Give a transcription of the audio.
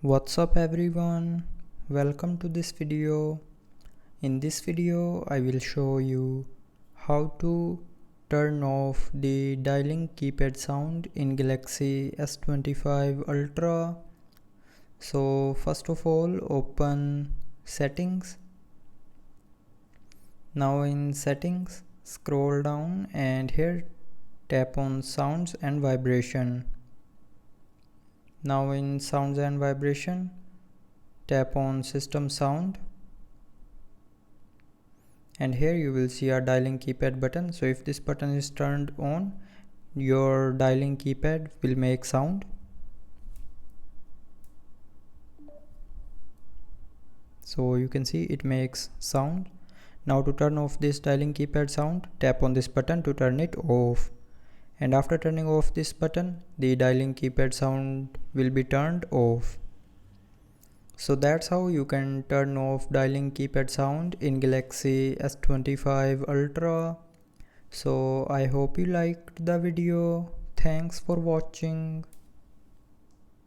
What's up everyone, welcome to this video. In this video I will show you how to turn off the dialing keypad sound in Galaxy S25 Ultra. So first of all, open settings. Now in settings, scroll down and here tap on sounds and vibration. Now in sounds and vibration, tap on system sound, and here you will see our dialing keypad button. So if this button is turned on, your dialing keypad will make sound. So you can see it makes sound. Now to turn off this dialing keypad sound, tap on this button to turn it off. And after turning off this button, the dialing keypad sound will be turned off. So that's how you can turn off dialing keypad sound in Galaxy S25 Ultra. So I hope you liked the video. Thanks for watching.